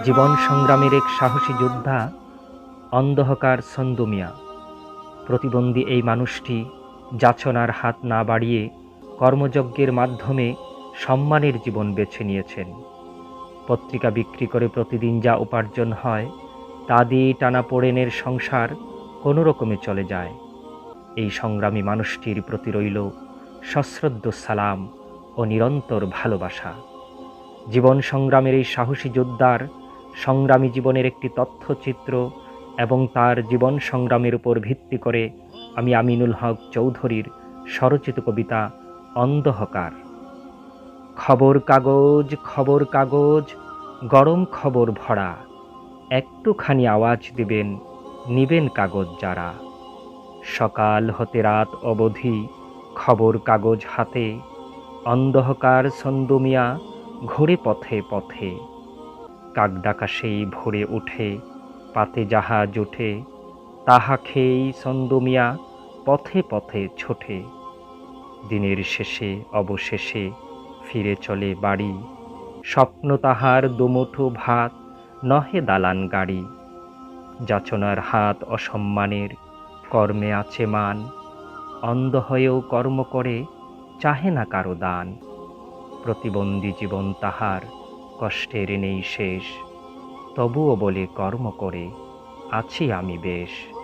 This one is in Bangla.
জীবন সংগ্রামের এক সাহসী যোদ্ধা অন্ধকার ছন্দু মিয়া। প্রতিবন্ধী এই মানুষটি যাচনার হাত না বাড়িয়ে কর্মযজ্ঞের মাধ্যমে সম্মানের জীবন বেছে নিয়েছেন। পত্রিকা বিক্রি করে প্রতিদিন যা উপার্জন হয় তা দিয়ে টানাপোড়েনের সংসার কোনো রকমে চলে যায়। এই সংগ্রামী মানুষটির প্রতি রইল সশ্রদ্ধ সালাম ও নিরন্তর ভালোবাসা। জীবন সংগ্রামের এই সাহসী যোদ্ধার সংগ্রামী জীবনের একটি তথ্যচিত্র এবং তার জীবন সংগ্রামের উপর ভিত্তি করে আমি আমিনুল হক চৌধুরীর স্বরচিত কবিতা অন্ধকার। খবর কাগজ গরম খবর ভরা, একটুখানি আওয়াজ দেবেন, নিবেন কাগজ যারা। সকাল হতে রাত অবধি খবর কাগজ হাতে, অন্ধকার ছন্দু মিয়া ঘোরে পথে পথে। কাকডাকা সেই ভোরে উঠে, পাতে জাহাজ ওঠে, তাহা খেয়েই ছন্দু মিয়া পথে পথে ছোটে। দিনের শেষে অবশেষে ফিরে চলে বাড়ি, স্বপ্ন তাহার দুমুঠো ভাত, নহে দালান গাড়ি। যাচনার হাত অসম্মানের, কর্মে আছে মান, অন্ধ হয়েও কর্ম করে, চাহে না কারো দান। প্রতিবন্ধী জীবন তাহার, কষ্টের নেই শেষ, তবুও বলে কর্ম করে, আছি আমি বেশ।